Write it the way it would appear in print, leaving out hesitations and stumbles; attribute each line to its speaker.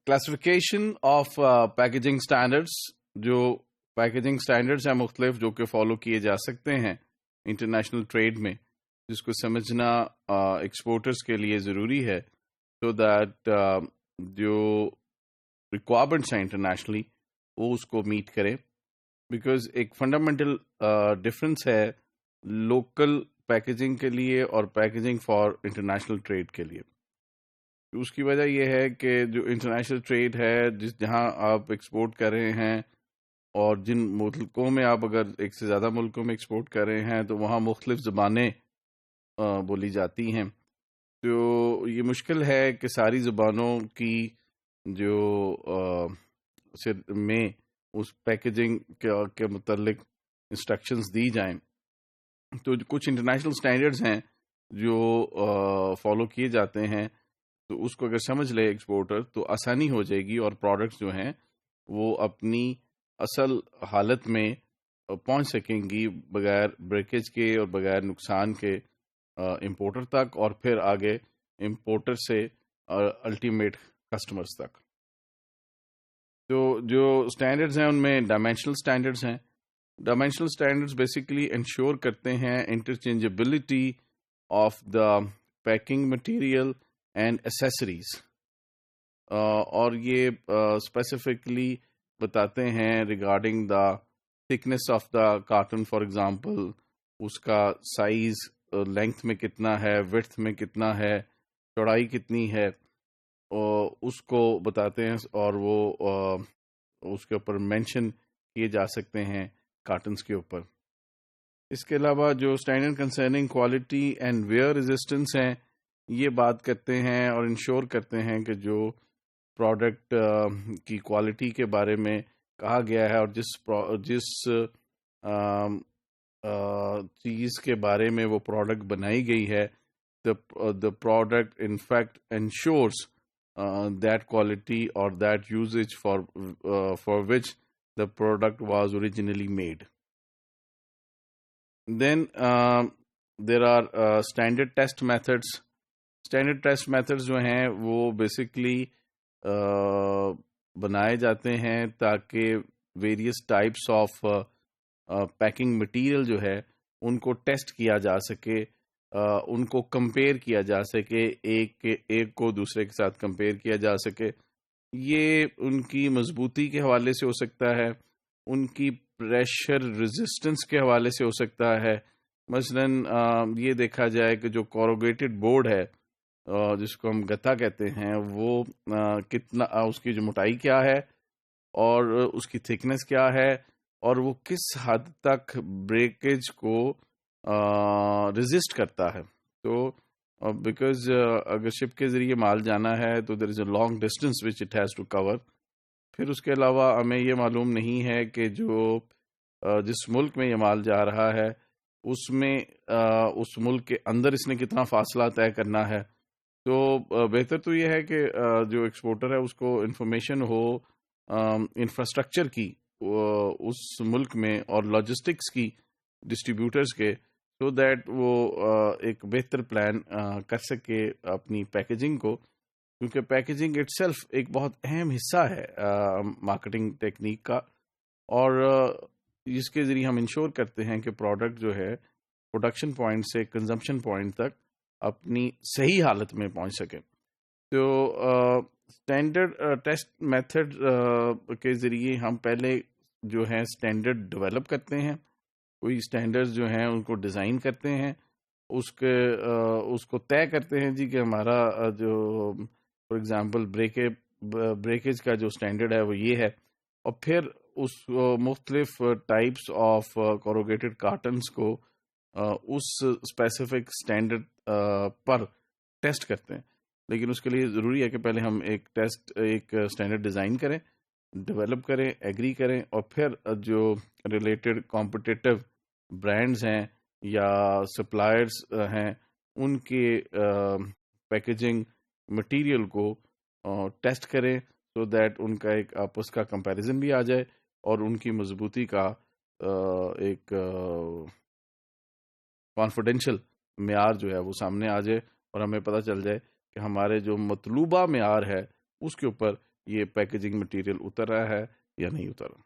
Speaker 1: Classification of packaging standards. جو packaging standards ہیں مختلف جو کہ فالو کیے جا سکتے ہیں انٹرنیشنل ٹریڈ میں، جس کو سمجھنا ایکسپورٹرز کے لیے ضروری ہے، سو دیٹ جو ریکوائرمنٹس ہیں انٹرنیشنلی وہ اس کو میٹ کرے. بیکاز ایک فنڈامنٹل ڈفرینس ہے لوکل پیکیجنگ کے لیے اور پیکیجنگ فار انٹرنیشنل ٹریڈ کے لیے. اس کی وجہ یہ ہے کہ جو انٹرنیشنل ٹریڈ ہے، جہاں آپ ایکسپورٹ کر رہے ہیں اور جن ملکوں میں آپ اگر ایک سے زیادہ ملکوں میں ایکسپورٹ کر رہے ہیں تو وہاں مختلف زبانیں بولی جاتی ہیں. تو یہ مشکل ہے کہ ساری زبانوں کی جو میں اس پیکیجنگ کے متعلق انسٹرکشنز دی جائیں. تو کچھ انٹرنیشنل سٹینڈرڈز ہیں جو فالو کیے جاتے ہیں، تو اس کو اگر سمجھ لے ایکسپورٹر تو آسانی ہو جائے گی، اور پروڈکٹس جو ہیں وہ اپنی اصل حالت میں پہنچ سکیں گی بغیر بریکیج کے اور بغیر نقصان کے امپورٹر تک، اور پھر آگے امپورٹر سے الٹیمیٹ کسٹمرز تک. تو جو سٹینڈرڈز ہیں ان میں ڈائمینشنل سٹینڈرڈز ہیں. ڈائمینشنل سٹینڈرڈز بیسیکلی انشور کرتے ہیں interchangeability of the packing material and accessories, اور یہ اسپیسیفکلی بتاتے ہیں regarding the thickness of the carton. For example اس کا سائز لینتھ میں کتنا ہے، وڈتھ میں کتنا ہے، چوڑائی کتنی ہے، اس کو بتاتے ہیں، اور وہ اس کے اوپر مینشن کیے جا سکتے ہیں کارٹنز کے اوپر. اس کے علاوہ جو standard concerning quality and where resistance ہیں، یہ بات کرتے ہیں اور انشور کرتے ہیں کہ جو پروڈکٹ کی کوالٹی کے بارے میں کہا گیا ہے اور جس چیز کے بارے میں وہ پروڈکٹ بنائی گئی ہے، the product in fact ensures that quality or that usage for which the product was originally made. Then there are standard test methods. Standard test methods جو ہیں وہ بیسکلی بنائے جاتے ہیں تاکہ various types of packing material جو ہے ان کو ٹیسٹ کیا جا سکے، ان کو کمپیئر کیا جا سکے، ایک کو دوسرے کے ساتھ کمپیئر کیا جا سکے. یہ ان کی مضبوطی کے حوالے سے ہو سکتا ہے، ان کی پریشر ریزسٹنس کے حوالے سے ہو سکتا ہے. مثلاً یہ دیکھا جائے کہ جو کوروگیٹڈ بورڈ ہے، جس کو ہم گتا کہتے ہیں، وہ کتنا، اس کی جو موٹائی کیا ہے اور اس کی تھکنیس کیا ہے، اور وہ کس حد تک بریکیج کو ریزسٹ کرتا ہے. تو بیکاز اگر شپ کے ذریعے مال جانا ہے تو there is a long distance which it has to cover. پھر اس کے علاوہ ہمیں یہ معلوم نہیں ہے کہ جو جس ملک میں یہ مال جا رہا ہے اس میں اس ملک کے اندر اس نے کتنا فاصلہ طے کرنا ہے. تو بہتر تو یہ ہے کہ جو ایکسپورٹر ہے اس کو انفارمیشن ہو انفراسٹرکچر کی اس ملک میں اور لاجسٹکس کی ڈسٹریبیوٹرز کے، سو دیٹ وہ ایک بہتر پلان کر سکے اپنی پیکیجنگ کو. کیونکہ پیکیجنگ اٹ سیلف ایک بہت اہم حصہ ہے مارکیٹنگ ٹیکنیک کا، اور اس کے ذریعے ہم انشور کرتے ہیں کہ پروڈکٹ جو ہے پروڈکشن پوائنٹ سے کنزمپشن پوائنٹ تک اپنی صحیح حالت میں پہنچ سکے. تو اسٹینڈرڈ ٹیسٹ میتھڈ کے ذریعے ہم پہلے جو ہے اسٹینڈرڈ ڈیولپ کرتے ہیں، کوئی اسٹینڈرڈ جو ہیں ان کو ڈیزائن کرتے ہیں، اس کو طے کرتے ہیں کہ ہمارا جو فار ایگزامپل بریکیج کا جو اسٹینڈرڈ ہے وہ یہ ہے، اور پھر اس مختلف ٹائپس آف کوروگیٹڈ کارٹنز کو اس اسپیسیفک اسٹینڈرڈ پر ٹیسٹ کرتے ہیں. لیکن اس کے لیے ضروری ہے کہ پہلے ہم ایک اسٹینڈرڈ ڈیزائن کریں، ڈیولپ کریں، ایگری کریں، اور پھر جو ریلیٹڈ کمپٹیٹو برانڈز ہیں یا سپلائرز ہیں ان کے پیکیجنگ مٹیریل کو ٹیسٹ کریں، سو دیٹ ان کا ایک آپس کا کمپیریزن بھی آ جائے اور ان کی مضبوطی کا ایک کانفیڈینشیل معیار جو ہے وہ سامنے آ جائے، اور ہمیں پتہ چل جائے کہ ہمارے جو مطلوبہ معیار ہے اس کے اوپر یہ پیکیجنگ مٹیریل اتر رہا ہے یا نہیں اتر رہا.